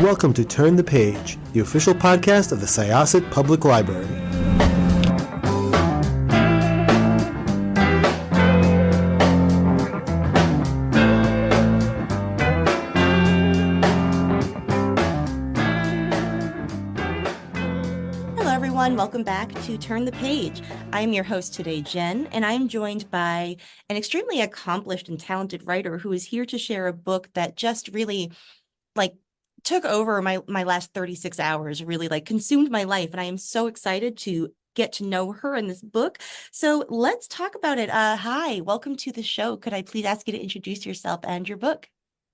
welcome to Turn the Page, the official podcast of the Syosset Public Library. Hello, everyone. Welcome back to Turn the Page. I am your host today, Jen, and I am joined by an extremely accomplished and talented writer who is here to share a book that just really, took over my last 36 hours, really, consumed my life. And I am so excited to get to know her in this book. So let's talk about it. Hi, welcome to the show. Could I please ask you to introduce yourself and your book?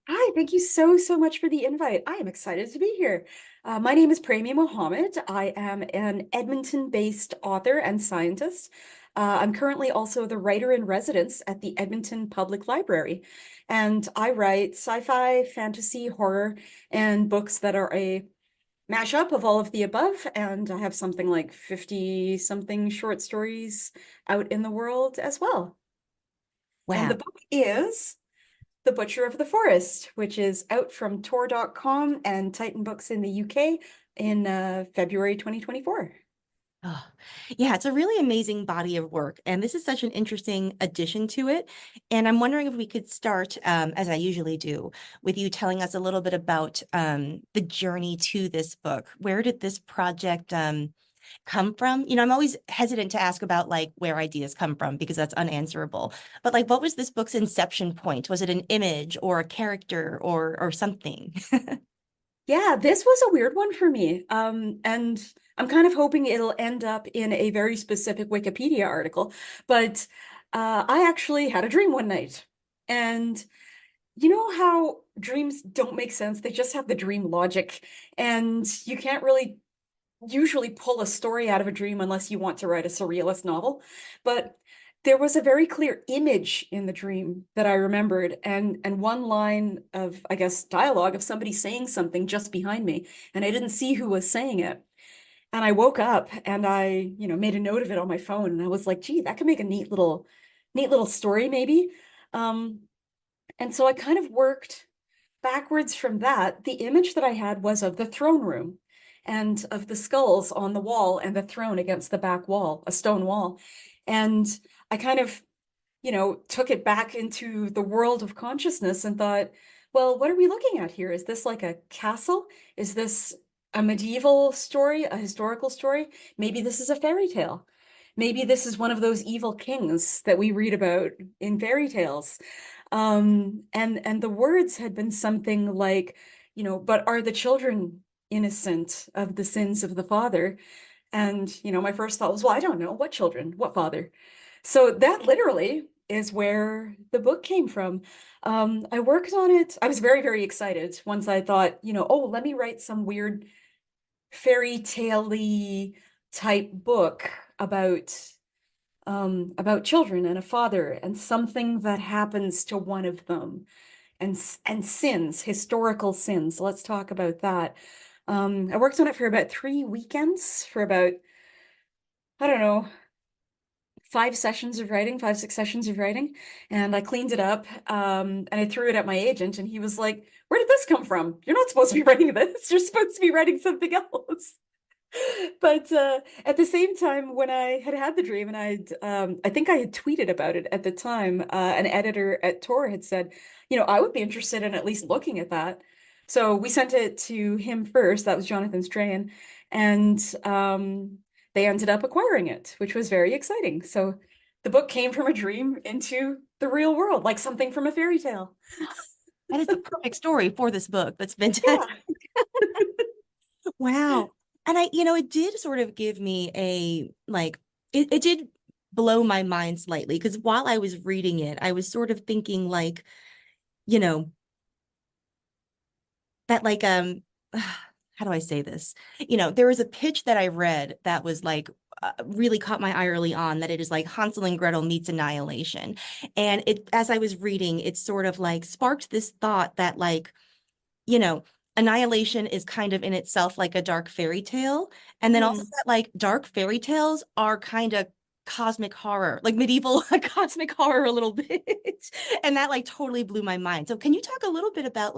Hi, thank you so much for the invite. I am excited to be here. My name is Premee Mohamed. I am an Edmonton-based author and scientist. I'm currently also the writer in residence at the Edmonton Public Library, and I write sci-fi, fantasy, horror, and books that are a mashup of all of the above, and I have something like 50-something short stories out in the world as well. And the Wow. book is The Butcher of the Forest, which is out from Tor.com and Titan Books in the UK in February 2024. Oh, yeah, it's a really amazing body of work, and this is such an interesting addition to it. And I'm wondering if we could start, as I usually do, with you telling us a little bit about the journey to this book. Where did this project come from? I'm always hesitant to ask about where ideas come from because that's unanswerable. But what was this book's inception point? Was it an image or a character or something? Yeah, this was a weird one for me. And I'm kind of hoping it'll end up in a very specific Wikipedia article. But I actually had a dream one night. And you know how dreams don't make sense? They just have the dream logic. And you can't really usually pull a story out of a dream unless you want to write a surrealist novel. But there was a very clear image in the dream that I remembered, and one line of, I guess, dialogue of somebody saying something just behind me, and I didn't see who was saying it. And I woke up and I, made a note of it on my phone, and I was like, gee, that could make a neat little story, maybe. Um, and so I kind of worked backwards from that. The image that I had was of the throne room and of the skulls on the wall and the throne against the back wall, a stone wall. And I kind of, took it back into the world of consciousness and thought, well, what are we looking at here? Is this like a castle? Is this a medieval story, a historical story? Maybe this is a fairy tale. Maybe this is one of those evil kings that we read about in fairy tales. And the words had been something like, but are the children innocent of the sins of the father? And, my first thought was, well, I don't know. What children? What father? So that literally is where the book came from. I worked on it. I was very, very excited once I thought, oh, let me write some weird fairy tale-y type book about children and a father and something that happens to one of them, and sins, historical sins. Let's talk about that. I worked on it for about 3 weekends, for about, I don't know, 5, 6 sessions of writing, and I cleaned it up, and I threw it at my agent, and he was like, where did this come from? You're not supposed to be writing this. You're supposed to be writing something else. But at the same time, when I had the dream, and I think I had tweeted about it at the time, an editor at Tor had said, I would be interested in at least looking at that. So we sent it to him first. That was Jonathan Strahan, and they ended up acquiring it, which was very exciting. So the book came from a dream into the real world, like something from a fairy tale. That is the perfect story for this book. That's Yeah. fantastic. Wow. And it did sort of give me it did blow my mind slightly because while I was reading it, I was sort of thinking you know, that how do I say this? There was a pitch that I read that was really caught my eye early on, that it is like Hansel and Gretel meets Annihilation. And as I was reading, it sort of sparked this thought that you know, Annihilation is kind of in itself like a dark fairy tale. And then also Mm. that dark fairy tales are kind of cosmic horror, like medieval cosmic horror a little bit. And that totally blew my mind. So can you talk a little bit about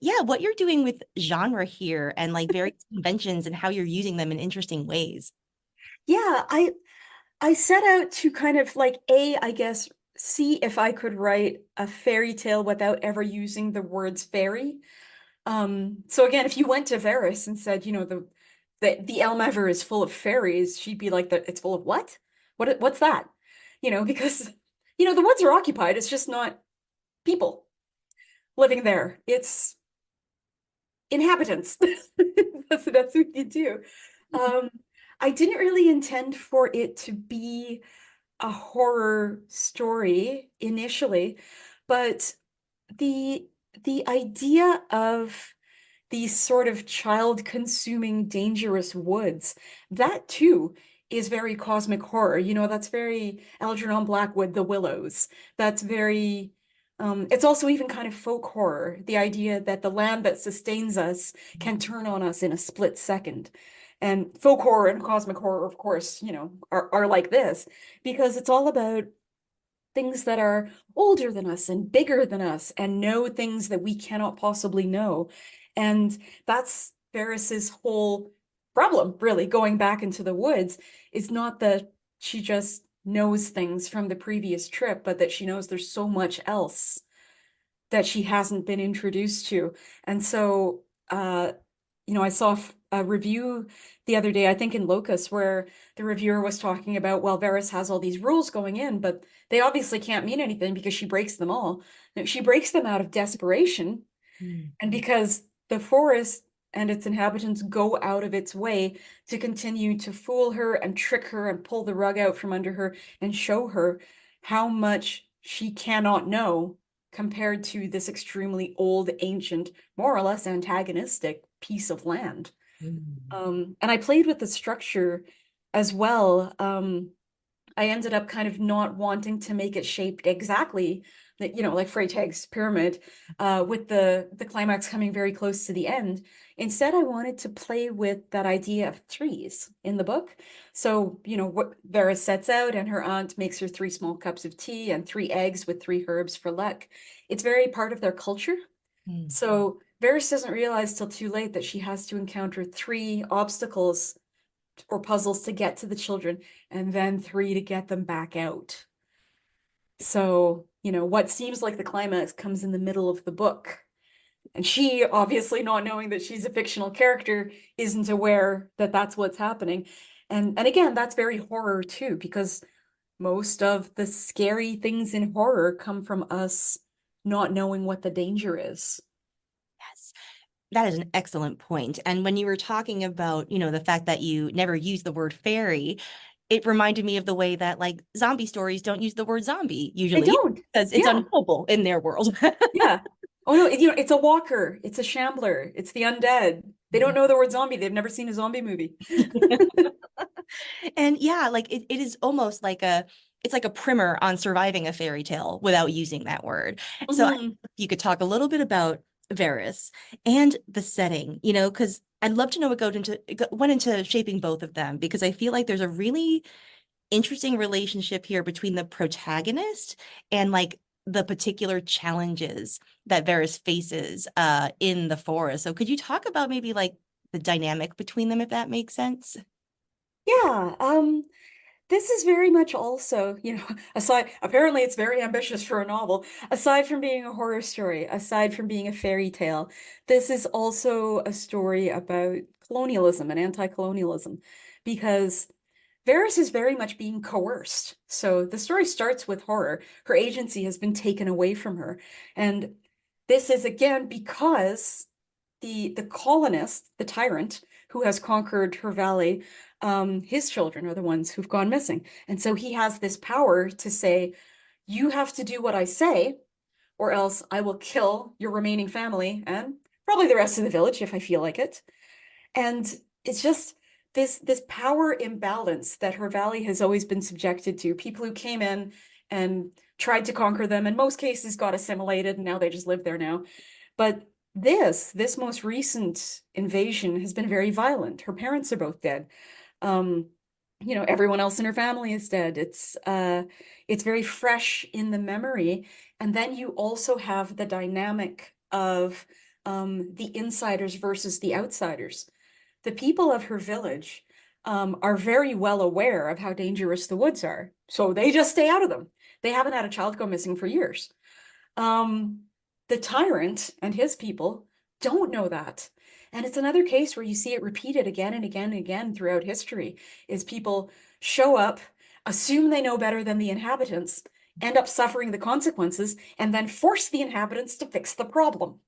Yeah, what you're doing with genre here and like various conventions and how you're using them in interesting ways. Yeah, I set out to kind of like I guess, see if I could write a fairy tale without ever using the words fairy. So again, if you went to Veris and said, the Elmever is full of fairies, she'd be like, "That it's full of what? What's that?" Because the woods are occupied. It's just not people living there. It's inhabitants. That's what you do. Um, I didn't really intend for it to be a horror story initially, but the the idea of these sort of child-consuming dangerous woods, that too is very cosmic horror. That's very Algernon Blackwood, The Willows. That's very it's also even kind of folk horror, the idea that the land that sustains us can turn on us in a split second. And folk horror and cosmic horror, of course, are like this because it's all about things that are older than us and bigger than us and know things that we cannot possibly know. And that's Veris's whole problem, really, going back into the woods, is not that she just knows things from the previous trip, but that she knows there's so much else that she hasn't been introduced to. And so, I saw a review the other day, I think in Locus, where the reviewer was talking about, well, Varys has all these rules going in, but they obviously can't mean anything because she breaks them all. No, she breaks them out of desperation, Mm. and because the forest and its inhabitants go out of its way to continue to fool her and trick her and pull the rug out from under her and show her how much she cannot know compared to this extremely old, ancient, more or less antagonistic piece of land. Mm. And I played with the structure as well. I ended up kind of not wanting to make it shaped exactly that, like Freytag's pyramid, with the climax coming very close to the end. Instead, I wanted to play with that idea of threes in the book. So, what Vera sets out, and her aunt makes her 3 small cups of tea and 3 eggs with 3 herbs for luck. It's very part of their culture. Mm. So Varys doesn't realize till too late that she has to encounter 3 obstacles or puzzles to get to the children, and then 3 to get them back out. So, what seems like the climax comes in the middle of the book. And she, obviously not knowing that she's a fictional character, isn't aware that that's what's happening. And again, that's very horror too, because most of the scary things in horror come from us not knowing what the danger is. Yes. That is an excellent point. And when you were talking about, the fact that you never use the word fairy, it reminded me of the way that like zombie stories don't use the word zombie They usually don't. because it's Yeah. unknowable in their world. Yeah. Oh no, it's a walker, it's a shambler, it's the undead. They don't know the word zombie. They've never seen a zombie movie. And yeah, like it is almost like it's like a primer on surviving a fairy tale without using that word. So Mhm. you could talk a little bit about Varys and the setting, because I'd love to know what went into shaping both of them because I feel like there's a really interesting relationship here between the protagonist and like the particular challenges that Varys faces in the forest. So could you talk about maybe like the dynamic between them if that makes sense? Yeah, this is very much also, aside, apparently it's very ambitious for a novel. Aside from being a horror story, aside from being a fairy tale, this is also a story about colonialism and anti-colonialism because Varys is very much being coerced. So the story starts with horror. Her agency has been taken away from her. And this is again because the colonist, the tyrant who has conquered her valley, his children are the ones who've gone missing. And so he has this power to say, you have to do what I say, or else I will kill your remaining family and probably the rest of the village if I feel like it. And it's just this power imbalance that her valley has always been subjected to. People who came in and tried to conquer them, in most cases got assimilated, and now they just live there now. But this most recent invasion has been very violent. Her parents are both dead. Um, everyone else in her family is dead. It's very fresh in the memory. And then you also have the dynamic of the insiders versus the outsiders. The people of her village are very well aware of how dangerous the woods are, so they just stay out of them. They haven't had a child go missing for years. The tyrant and his people don't know that. And it's another case where you see it repeated again and again and again throughout history, is people show up, assume they know better than the inhabitants, end up suffering the consequences, and then force the inhabitants to fix the problem.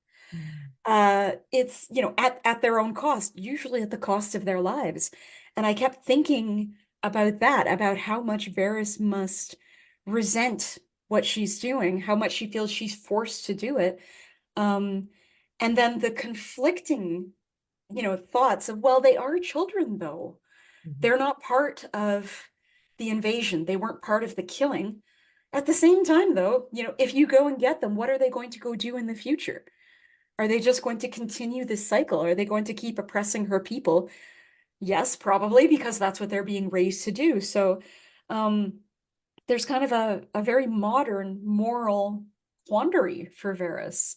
It's, at their own cost, usually at the cost of their lives. And I kept thinking about that, about how much Veris must resent what she's doing, how much she feels she's forced to do it. And then the conflicting, thoughts of, well, they are children though. They're not part of the invasion. They weren't part of the killing. At the same time, though, if you go and get them, what are they going to go do in the future? Are they just going to continue this cycle? Are they going to keep oppressing her people? Yes, probably, because that's what they're being raised to do. So there's kind of a very modern moral quandary for Varys.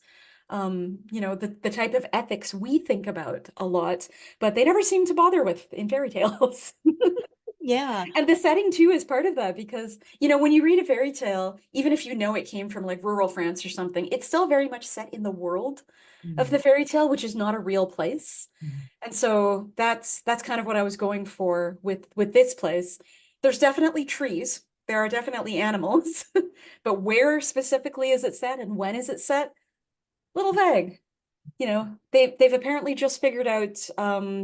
The type of ethics we think about a lot, but they never seem to bother with in fairy tales. Yeah. And the setting too is part of that because, when you read a fairy tale, even if you know it came from like rural France or something, it's still very much set in the world of the fairy tale, which is not a real place. And so that's kind of what I was going for with this place. There's definitely trees. There are definitely animals, but where specifically is it set and when is it set? Little vague. They've apparently just figured out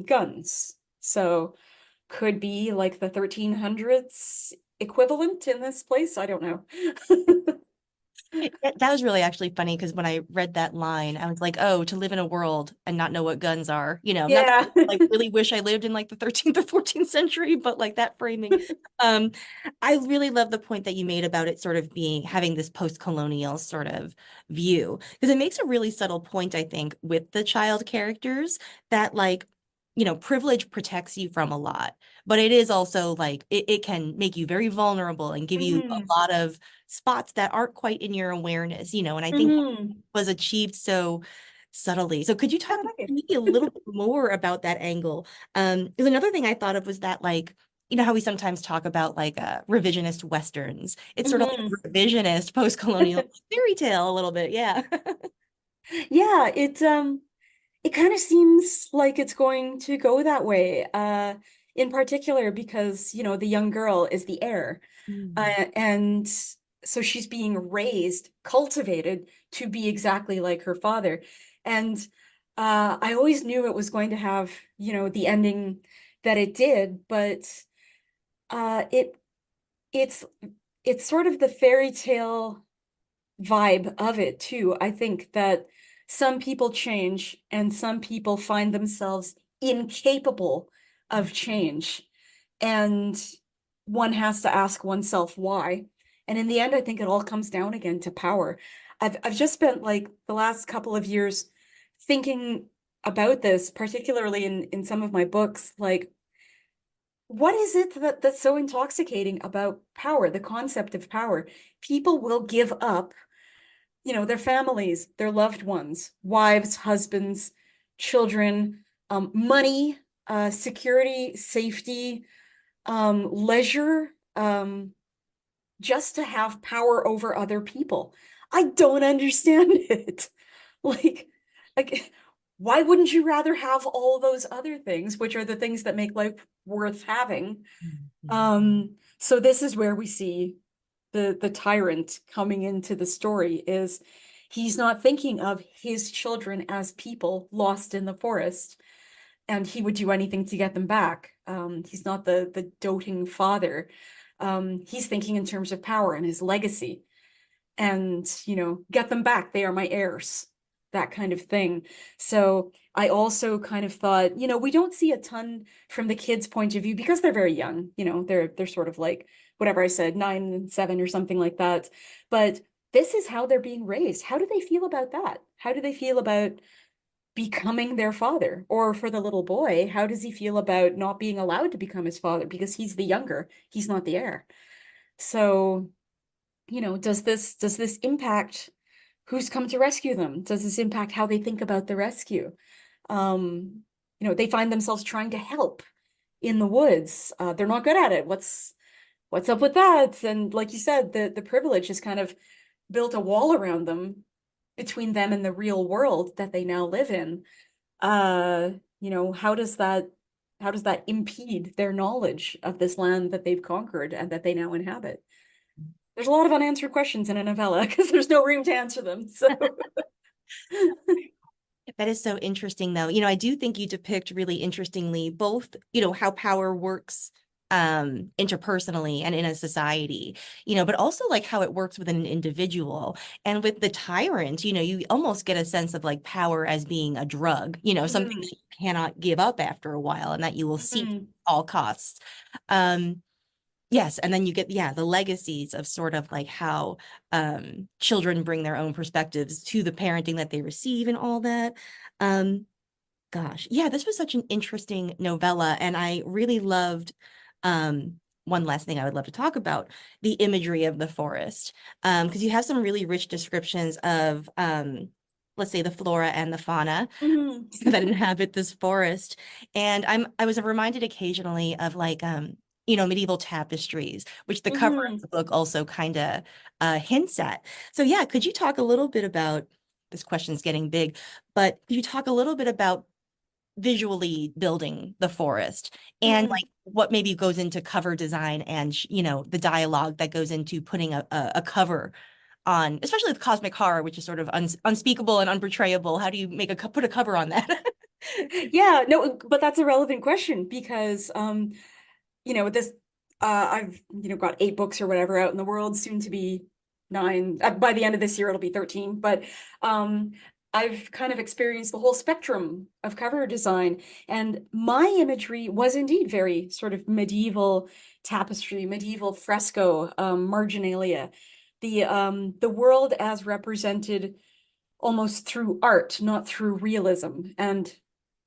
guns. So could be like the 1300s equivalent in this place. I don't know. That was really actually funny because when I read that line, I was like, oh, to live in a world and not know what guns are, not Yeah. that I like really wish I lived in like the 13th or 14th century, but like that framing. Um, I really love the point that you made about it sort of having this post-colonial sort of view, because it makes a really subtle point, I think, with the child characters that like, privilege protects you from a lot, but it is also like it can make you very vulnerable and give you hmm a lot of spots that aren't quite in your awareness, and I think that hmm was achieved so subtly. So could you Yeah, talk right. maybe a little bit more about that angle? Because another thing I thought of was that like, how we sometimes talk about like revisionist Westerns. It's sort of like hmm a revisionist post-colonial fairy tale a little bit. Yeah. Yeah, it kind of seems like it's going to go that way. In particular because, the young girl is the heir. Mm. And so she's being raised, cultivated to be exactly like her father. And I always knew it was going to have, the ending that it did, but uh, it it's it's sort of the fairy tale vibe of it too. I think that some people change and some people find themselves incapable of change. And one has to ask oneself why. And in the end, I think it all comes down again to power. I've just spent like the last couple of years thinking about this, particularly in some of my books, like what is it that's so intoxicating about power, the concept of power? People will give up, their families, their loved ones, wives, husbands, children, money, security, safety, leisure, just to have power over other people. I don't understand it. Like, like, why wouldn't you rather have all those other things, which are the things that make life worth having? So this is where we see the tyrant coming into the story is he's not thinking of his children as people lost in the forest, and he would do anything to get them back. He's not the doting father. He's thinking in terms of power and his legacy and, get them back. They are my heirs, that kind of thing. So I also kind of thought, we don't see a ton from the kids' point of view because they're very young, they're sort of like whatever I said, 9 and 7 or something like that. But this is how they're being raised. How do they feel about that? How do they feel about becoming their father? Or for the little boy, how does he feel about not being allowed to become his father because he's the younger, he's not the heir? So, does this impact Who's come to rescue them? Does this impact how they think about the rescue? They find themselves trying to help in the woods. They're not good at it. What's up with that? And like you said, the privilege has kind of built a wall around them between them and the real world that they now live in. How does that impede their knowledge of this land that they've conquered and that they now inhabit? There's a lot of unanswered questions in a novella because there's no room to answer them. So That is so interesting, though. I do think you depict really interestingly both, how power works interpersonally and in a society, but also like how it works within an individual. And with the tyrant, you almost get a sense of like power as being a drug, something that you cannot give up after a while and that you will seek at all costs. Yes, and then you get, the legacies of sort of like how children bring their own perspectives to the parenting that they receive and all that. Gosh, yeah, this was such an interesting novella, and I really loved one last thing I would love to talk about, the imagery of the forest. Because you have some really rich descriptions of let's say the flora and the fauna that inhabit this forest. And I was reminded occasionally of like medieval tapestries, which the cover of the book also kind of hints at. So yeah, could you talk a little bit about, this question's getting big, but could you talk a little bit about visually building the forest and like what maybe goes into cover design and the dialogue that goes into putting a cover on, especially with cosmic horror, which is sort of unspeakable and unportrayable. How do you put a cover on that? Yeah, no, but that's a relevant question because this I've got 8 books or whatever out in the world, soon to be 9. By the end of this year, it'll be 13. But I've kind of experienced the whole spectrum of cover design, and my imagery was indeed very sort of medieval tapestry, medieval fresco, marginalia, the world as represented almost through art, not through realism. And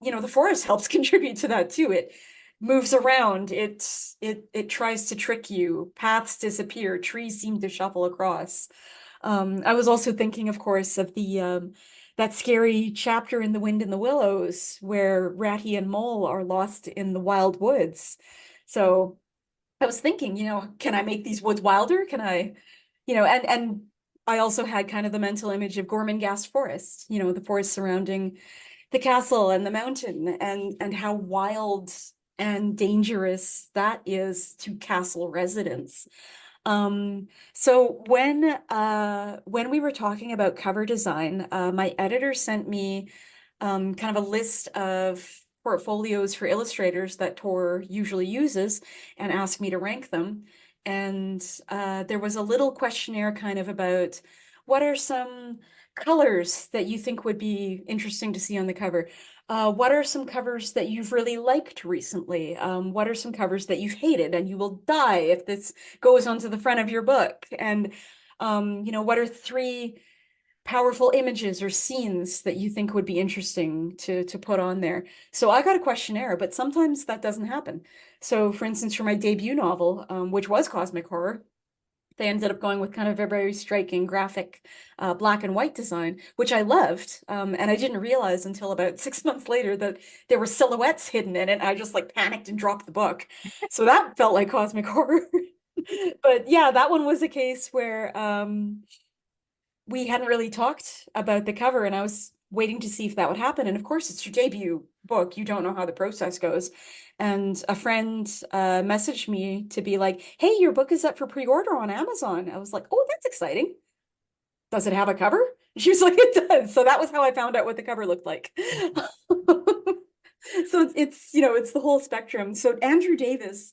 the forest helps contribute to that too. It moves around, it tries to trick you, paths disappear, trees seem to shuffle across. I was also thinking, of course, of the that scary chapter in The Wind in the Willows where Ratty and Mole are lost in the wild woods. So I was thinking, can I make these woods wilder? Can I, and I also had kind of the mental image of Gormenghast Forest, the forest surrounding the castle and the mountain, and how wild and dangerous that is to castle residents. So when we were talking about cover design, my editor sent me kind of a list of portfolios for illustrators that Tor usually uses and asked me to rank them. And there was a little questionnaire kind of about what are some colors that you think would be interesting to see on the cover? What are some covers that you've really liked recently? What are some covers that you've hated and you will die if this goes onto the front of your book? And what are 3 powerful images or scenes that you think would be interesting to put on there? So I got a questionnaire, but sometimes that doesn't happen. So for instance, for my debut novel, which was cosmic horror, they ended up going with kind of a very striking graphic black and white design, which I loved. And I didn't realize until about 6 months later that there were silhouettes hidden in it. I just like panicked and dropped the book. So that felt like cosmic horror. But yeah, that one was a case where we hadn't really talked about the cover, and I was waiting to see if that would happen. And of course, it's your debut book. You don't know how the process goes. And a friend messaged me to be like, hey, your book is up for pre-order on Amazon. I was like, oh, that's exciting. Does it have a cover? She was like, it does. So that was how I found out what the cover looked like. So it's the whole spectrum. So Andrew Davis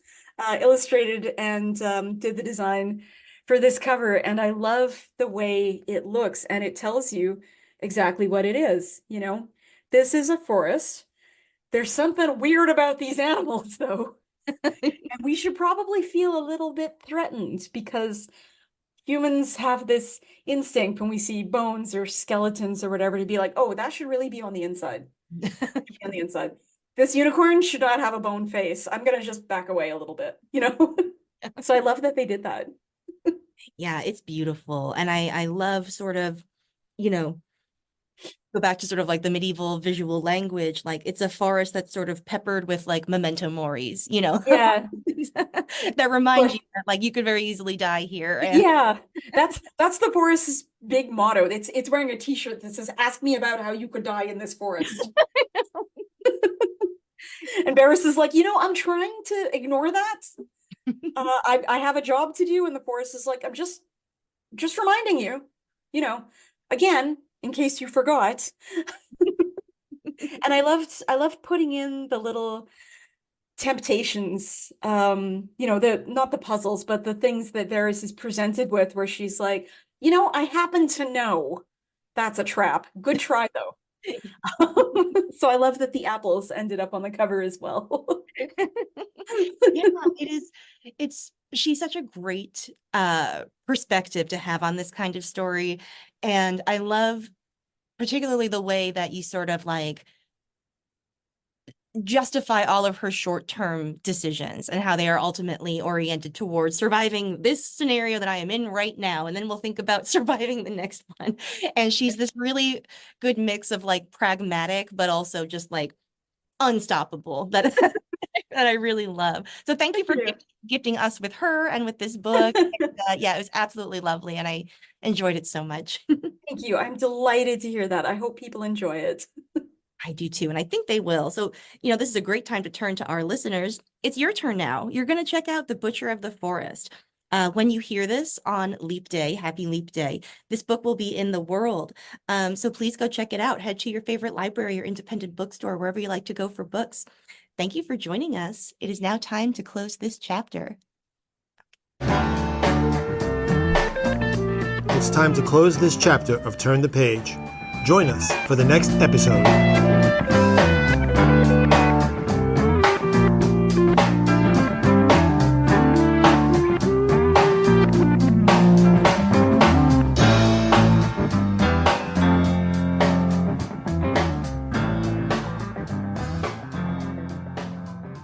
illustrated and did the design for this cover, and I love the way it looks, and it tells you exactly what it is. This is a forest. There's something weird about these animals, though. And we should probably feel a little bit threatened because humans have this instinct when we see bones or skeletons or whatever to be like, oh, that should really be on the inside. On the inside. This unicorn should not have a bone face. I'm gonna just back away a little bit, So I love that they did that. Yeah, it's beautiful. And I love sort of you know, go back to sort of like the medieval visual language, like it's a forest that's sort of peppered with like memento moris, Yeah, that remind but you that like you could very easily die here. And yeah, that's the forest's big motto. It's wearing a t-shirt that says, "Ask me about how you could die in this forest." And Veris is like, I'm trying to ignore that. I have a job to do, and the forest is like, I'm just reminding you, again, in case you forgot. And I loved putting in the little temptations, the not the puzzles, but the things that Varys is presented with, where she's like, I happen to know that's a trap. Good try though. So I love that the apples ended up on the cover as well. yeah, she's such a great perspective to have on this kind of story. And I love particularly the way that you sort of like justify all of her short-term decisions and how they are ultimately oriented towards surviving this scenario that I am in right now, and then we'll think about surviving the next one. And she's this really good mix of like pragmatic but also just like unstoppable that that I really love. So thank you for gifting us with her and with this book. And, yeah, it was absolutely lovely, and I enjoyed it so much. Thank you. I'm delighted to hear that. I hope people enjoy it. I do too, and I think they will. So, this is a great time to turn to our listeners. It's your turn now. You're going to check out The Butcher of the Forest. When you hear this on Leap Day, happy Leap Day, this book will be in the world. So please go check it out. Head to your favorite library or independent bookstore, wherever you like to go for books. Thank you for joining us. It is now time to close this chapter. It's time to close this chapter of Turn the Page. Join us for the next episode.